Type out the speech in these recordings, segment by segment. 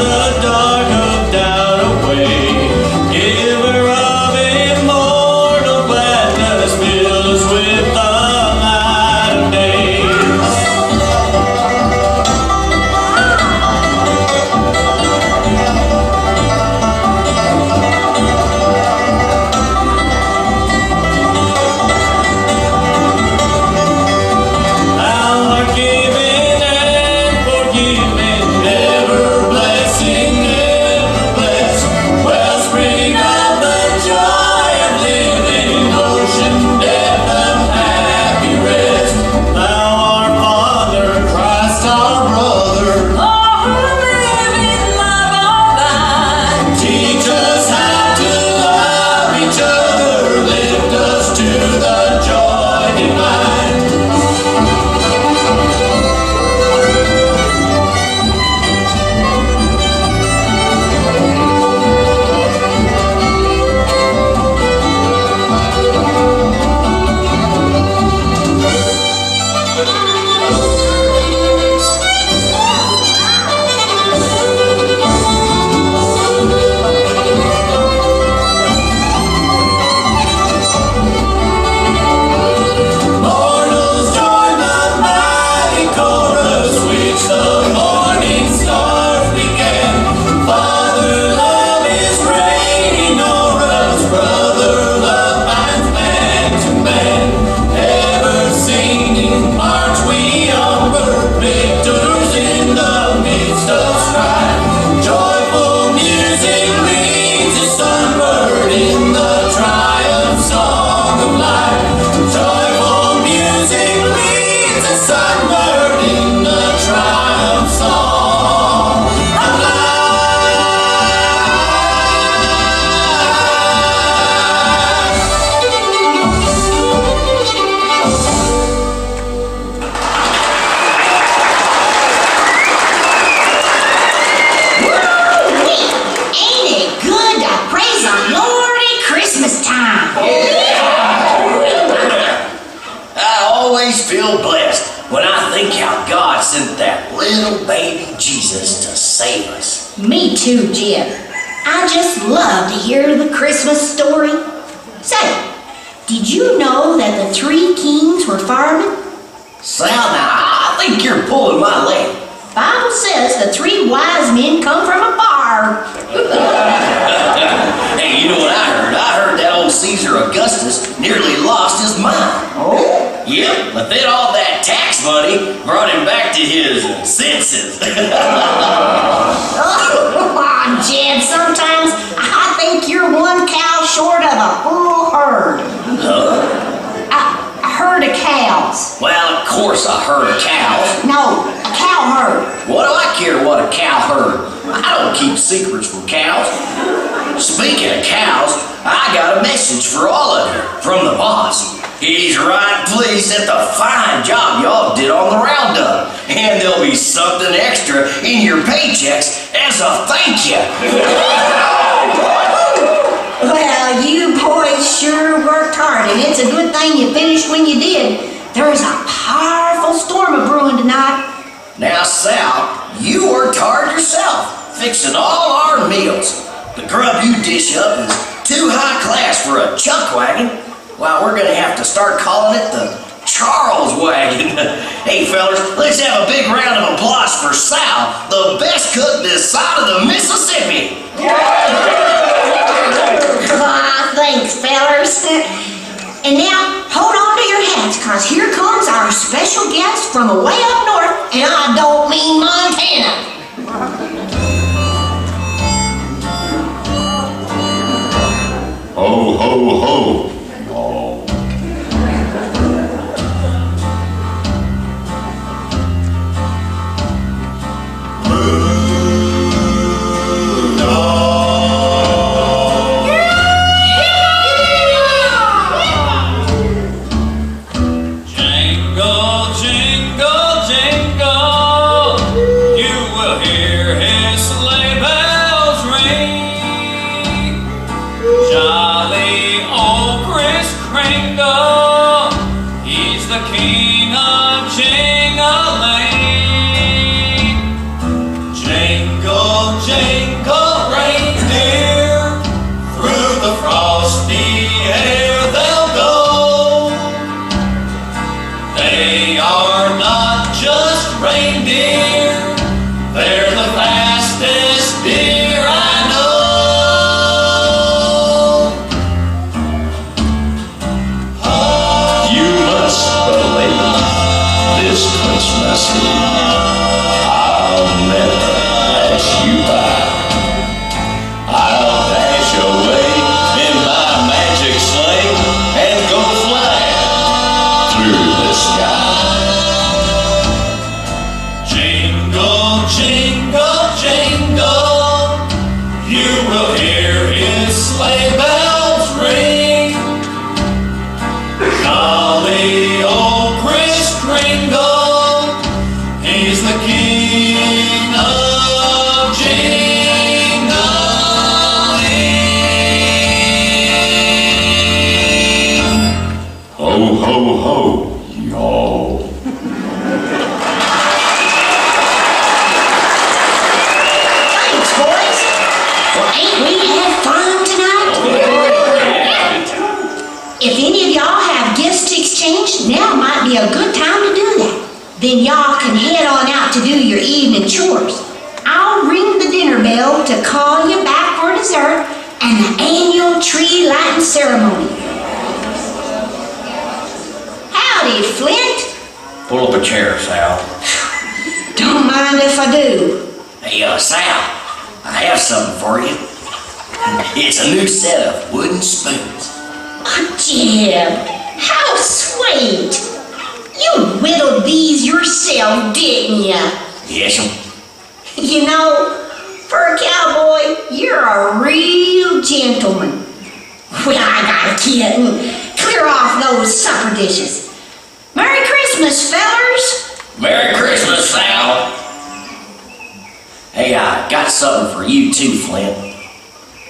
the dark of doubt away. Giver of immortal gladness, fill us with the light of day. Feel blessed when I think how God sent that little baby Jesus to save us. Me too, Jim. I just love to hear the Christmas story. Say, did you know that the three kings were firemen? Sal, now I think you're pulling my leg. Bible says the three wise men come from a fire. Hey, you know what I heard? I heard that old Caesar Augustus nearly lost his mind. Oh? Yep, but then all that tax money brought him back to his senses. Oh, Jed, sometimes I think you're one cow short of a full herd. Huh? A herd of cows. Well, of course a herd of cows. No, a cow herd. What do I care what a cow herd? I don't keep secrets from cows. Speaking of cows, I got a message for all of you from the boss. He's right pleased at the fine job y'all did on the roundup. And there'll be something extra in your paychecks as a thank you. Well, you boys sure worked hard, and it's a good thing you finished when you did. There's a powerful storm a-brewing tonight. Now, Sal, you worked hard yourself, fixing all our meals. The grub you dish up is too high class for a chuck wagon. Well, we're gonna have to start calling it the Charles wagon. Hey, fellas, let's have a big round of applause for Sal, the best cook this side of the Mississippi. Thanks, fellas. And now, hold on to your hats, because here comes our special guest from way up north, and I don't mean Montana. Ho, ho, ho. Jolly old Ain't we had fun tonight? If any of y'all have gifts to exchange, now might be a good time to do that. Then y'all can head on out to do your evening chores. I'll ring the dinner bell to call you back for dessert and the annual tree lighting ceremony. Howdy, Flint. Pull up a chair, Sal. Don't mind if I do. Hey, Sal, I have something for you. It's a new set of wooden spoons. Oh, Jim, how sweet. You whittled these yourself, didn't ya? Yes'm. You know, for a cowboy, you're a real gentleman. Well, I gotta kid and clear off those supper dishes. Merry Christmas, fellers. Merry Christmas, Sal. Hey, I got something for you too, Flint.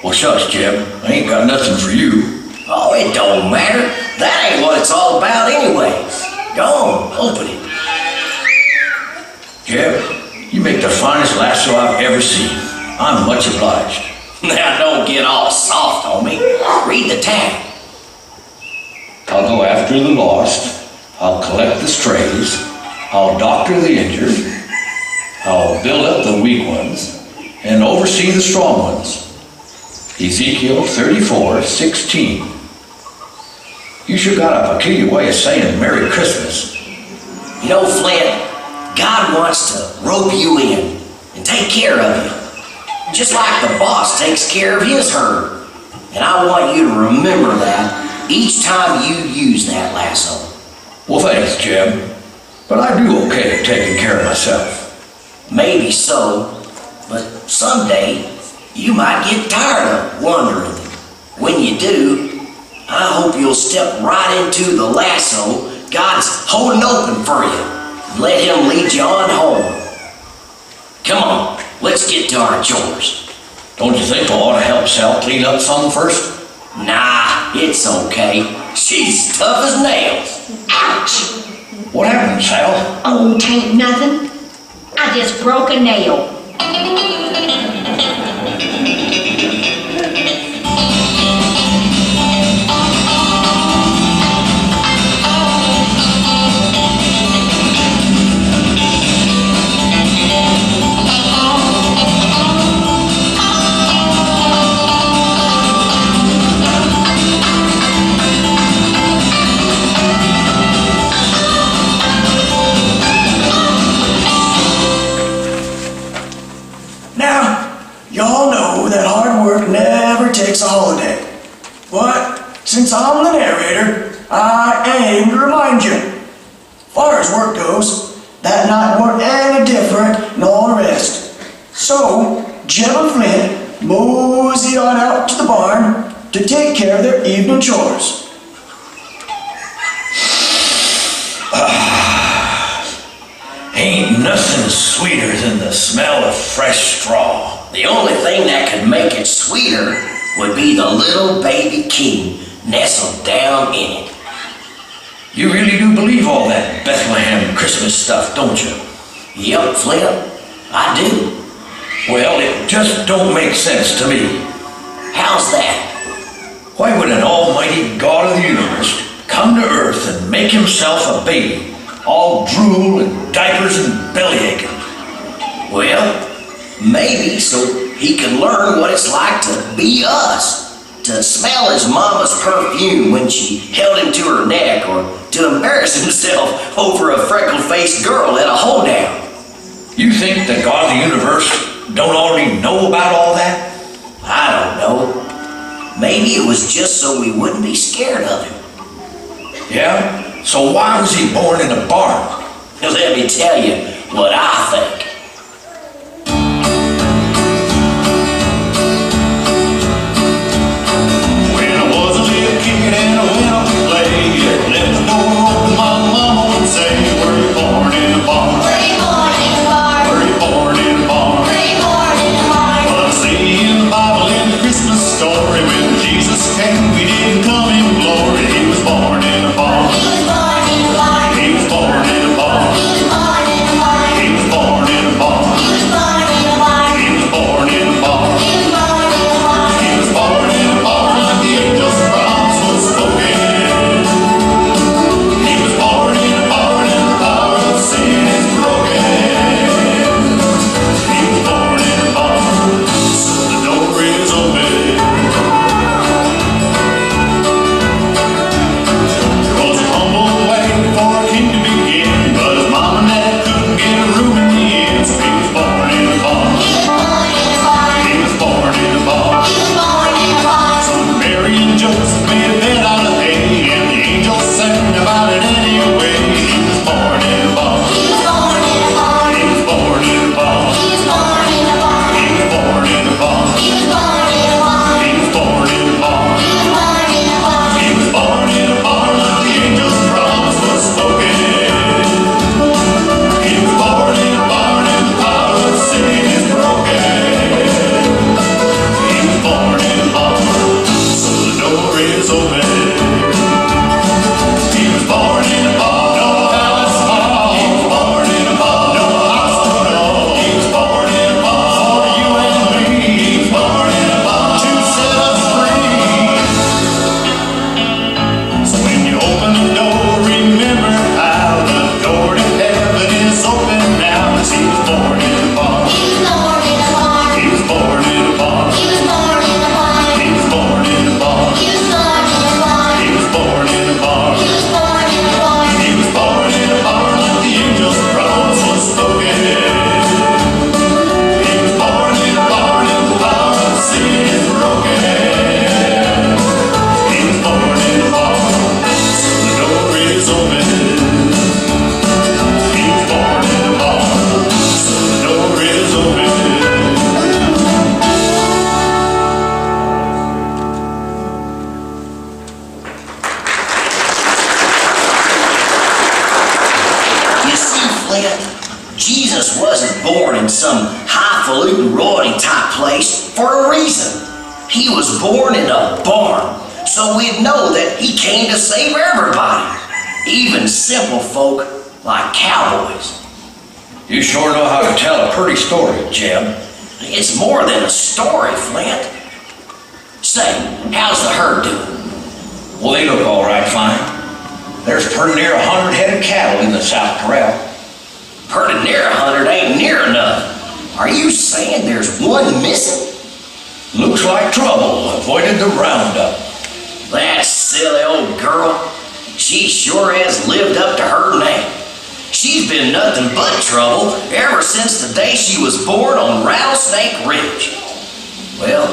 Well, shucks, Jeb. I ain't got nothing for you. Oh, it don't matter. That ain't what it's all about anyways. Go on, open it. Jeb, you make the finest lasso I've ever seen. I'm much obliged. Now, don't get all soft on me. Read the tag. I'll go after the lost. I'll collect the strays. I'll doctor the injured. I'll build up the weak ones and oversee the strong ones. Ezekiel 34:16. You sure got a peculiar way of saying Merry Christmas. You know, Flint, God wants to rope you in and take care of you, just like the boss takes care of his herd. And I want you to remember that each time you use that lasso. Well, thanks, Jeb. But I do okay at taking care of myself. Maybe so, but someday you might get tired of wandering. When you do, I hope you'll step right into the lasso God's holding open for you and let Him lead you on home. Come on, let's get to our chores. Don't you think I ought to help Sal clean up some first? Nah, it's okay. She's tough as nails. Ouch. What happened, Sal? Oh, tain't nothing. I just broke a nail. Y'all know that hard work never takes a holiday. But since I'm the narrator, I aim to remind you. Far as work goes, that night weren't any different than all the rest. So, Jeb and Flint moseyed on out to the barn to take care of their evening chores. Ain't nothing sweeter than the smell of fresh straw. The only thing that could make it sweeter would be the little baby king nestled down in it. You really do believe all that Bethlehem Christmas stuff, don't you? Yep, Flint, I do. Well, it just don't make sense to me. How's that? Why would an almighty God of the universe come to earth and make himself a baby, all drool and diapers and bellyaching? Well, maybe so he can learn what it's like to be us, to smell his mama's perfume when she held him to her neck, or to embarrass himself over a freckle-faced girl at a hoedown. You think the God of the universe don't already know about all that? I don't know. Maybe it was just so we wouldn't be scared of him. Yeah? So why was he born in a barn? Let me tell you what I think. When I was a little kid and I went up to play, left the door open, my mama would say, "Were you born in a barn? Were you born in a barn? Were you born in a barn?" Were you born in a barn? Well, I see in the Bible in the Christmas story, when Jesus came, he didn't come in glory. He was born in a barn. He was born in a barn. He was born in a barn. He was born in a barn. He was born in a place for a reason. He was born in a barn, so we'd know that he came to save everybody, even simple folk like cowboys. You sure know how to tell a pretty story, Jeb. It's more than a story, Flint. Say, how's the herd doing? Well, they look all right, fine. There's pretty near 100 head of cattle in the South Corral. Pretty near 100 ain't near enough. Are you saying there's one missing? Looks like trouble avoided the roundup. That silly old girl. She sure has lived up to her name. She's been nothing but trouble ever since the day she was born on Rattlesnake Ridge. Well,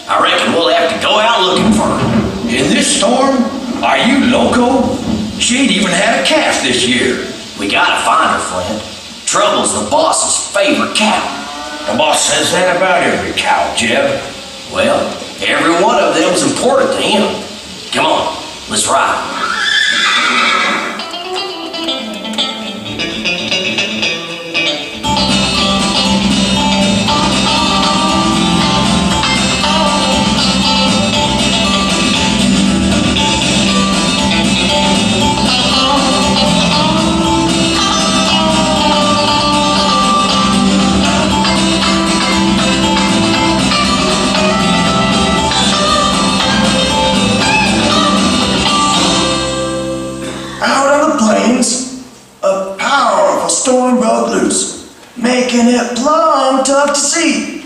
I reckon we'll have to go out looking for her. In this storm? Are you loco? She ain't even had a calf this year. We gotta find her, Flint. Trouble's the boss's favorite cow. The boss says that about every cow, Jeb. Well, every one of them's important to him. Come on, let's ride. A powerful storm broke loose, making it plumb tough to see.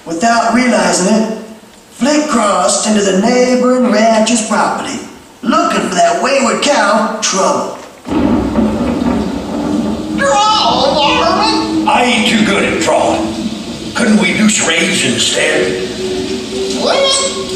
Without realizing it, Flick crossed into the neighboring rancher's property, looking for that wayward cow, Trouble. Draw, Marvin! I ain't too good at drawing. Couldn't we do charades instead? What?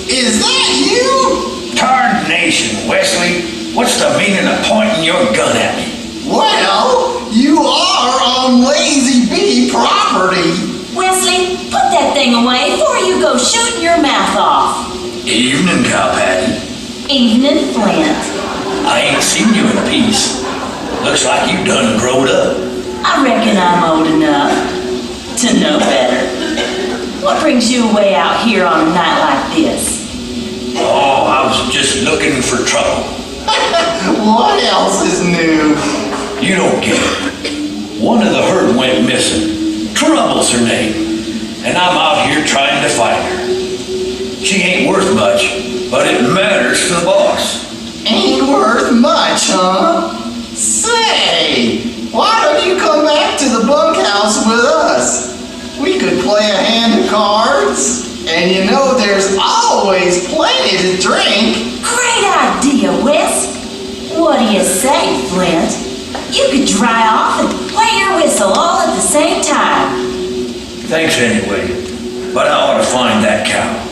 Is that you? Tarnation, Wesley. What's the meaning of pointing your gun at me? Well, you are on Lazy B property. Wesley, put that thing away before you go shooting your mouth off. Evening, Cowpatty. Evening, Flint. I ain't seen you in a piece. Looks like you done growed up. I reckon I'm old enough to know better. What brings you away out here on a night like this? Oh, I was just looking for trouble. What else is new? You don't get it. One of the herd went missing. Trouble's her name. And I'm out here trying to find her. She ain't worth much, but it matters to the boss. Ain't worth much, huh? Say, why don't you come back to the bunkhouse with us? We could play a hand of cards, and you know there's always plenty to drink. Great idea, Wes. What do you say, Flint? You could dry off and play your whistle all at the same time. Thanks anyway, but I ought to find that cow.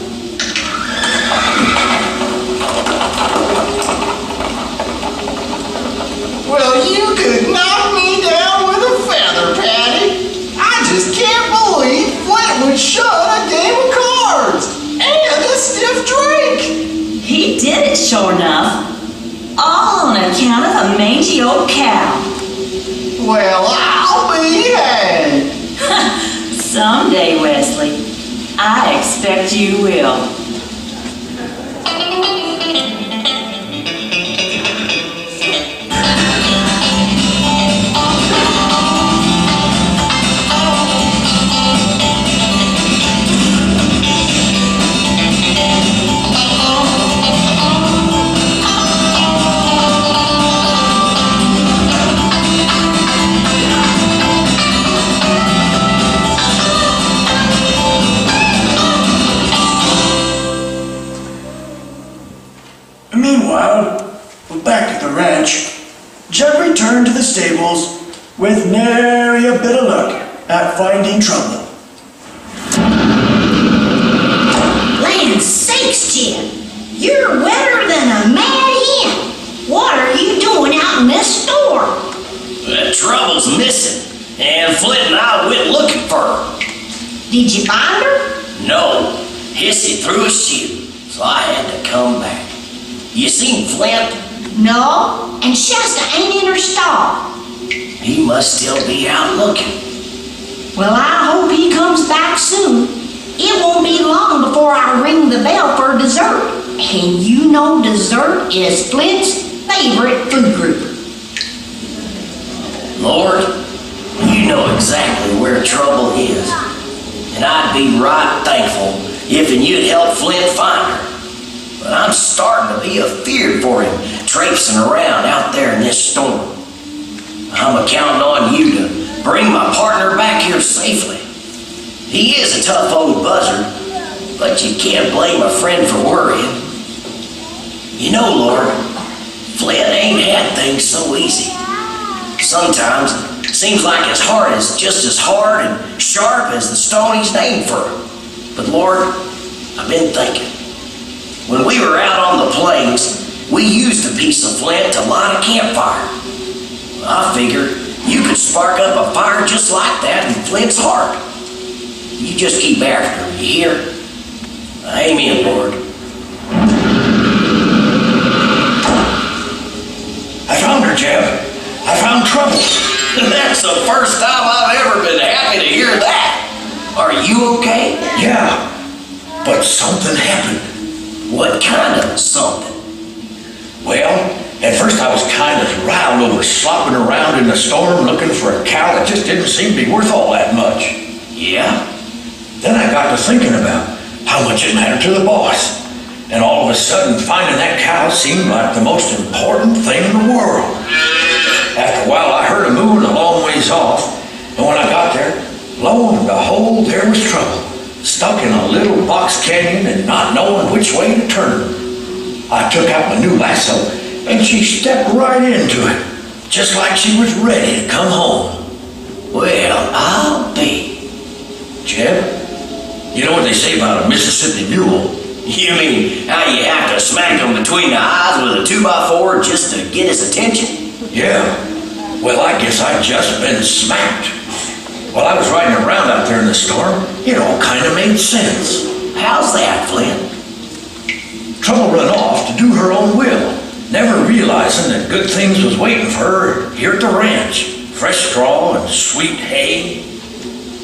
Well, you could knock me down with a feather, Patty. I just can't believe Flint would shun a game of cards and a stiff drink. He did it, sure enough. All on account of a mangy old cow. Well, I'll be hanged. Someday, Wesley. I expect you will. Meanwhile, back at the ranch, Jeb returned to the stables with nary a bit of luck at finding Trouble. Land sakes, Jim, you're wetter than a mad hen. What are you doing out in this storm? That Trouble's missing, and Flint and I went looking for her. Did you find her? No, Hissy threw a shoe, so I had to come back. You seen Flint? No, and Shasta ain't in her stall. He must still be out looking. Well, I hope he comes back soon. It and you know dessert is Flint's favorite food group. Lord, you know exactly where trouble is. And I'd be right thankful if you'd help Flint find her. But I'm starting to be afeared for him traipsing around out there in this storm. I'm a-counting on you to bring my partner back here safely. He is a tough old buzzard, but you can't blame a friend for worrying. You know, Lord, Flint ain't had things so easy. Sometimes it seems like his heart is just as hard and sharp as the stone he's named for. But Lord, I've been thinking. When we were out on the plains, we used a piece of flint to light a campfire. I figure you could spark up a fire just like that in Flint's heart. You just keep after him, you hear? Amen, Lord. I found her, Jeb. I found trouble. That's the first time I've ever been happy to hear that. Are you okay? Yeah, but something happened. What kind of something? Well, at first I was kind of riled over slopping around in the storm looking for a cow that just didn't seem to be worth all that much. Yeah? Then I got to thinking about how much it mattered to the boss. And all of a sudden, finding that cow seemed like the most important thing in the world. After a while, I heard her moving a long ways off. And when I got there, lo and behold, there was trouble. Stuck in a little box canyon and not knowing which way to turn. I took out my new lasso, and she stepped right into it, just like she was ready to come home. Well, I'll be. Jeb, you know what they say about a Mississippi mule? You mean how you have to smack him between the eyes with a 2x4 just to get his attention? Yeah. Well, I guess I just been smacked. While I was riding around out there in the storm, it all kind of made sense. How's that, Flint? Trouble run off to do her own will, never realizing that good things was waiting for her here at the ranch. Fresh straw and sweet hay.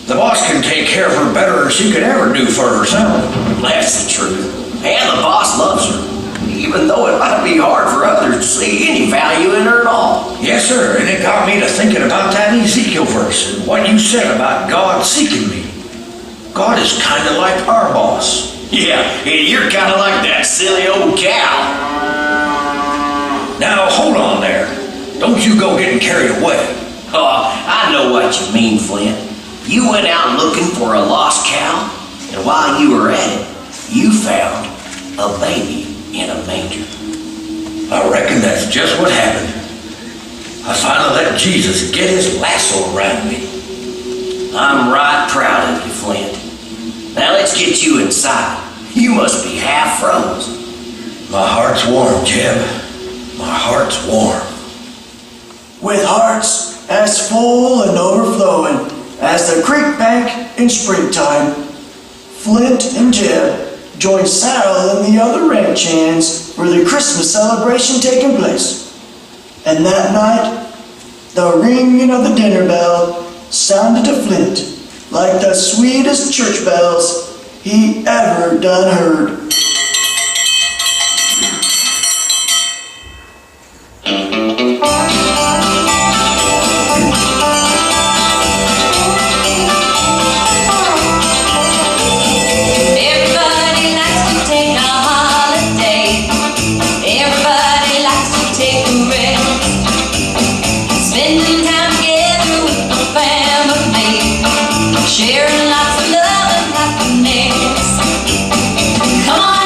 The boss can take care of her better than she could ever do for herself. That's the truth. And the boss loves her, even though it might be hard for others to see any value in her at all. Yes, sir, and it got me to thinking about that Ezekiel verse and what you said about God seeking me. God is kind of like our boss. Yeah, and you're kind of like that silly old cow. Now, hold on there. Don't you go getting carried away. Oh, I know what you mean, Flint. You went out looking for a lost cow, and while you were at it, you found a baby in a manger. I reckon that's just what happened. I finally let Jesus get his lasso around me. I'm right proud of you, Flint. Now let's get you inside. You must be half froze. My heart's warm, Jeb. My heart's warm. With hearts as full and overflowing as the creek bank in springtime, Flint and Jeb joined Sarah and the other ranch hands for the Christmas celebration taking place. And that night, the ringing of the dinner bell sounded to Flint like the sweetest church bells he ever done heard. Everybody likes to take a holiday. Everybody likes to take a rest. Spending time together with the family. Sharing lots of love and happiness. Come on.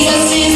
Yes,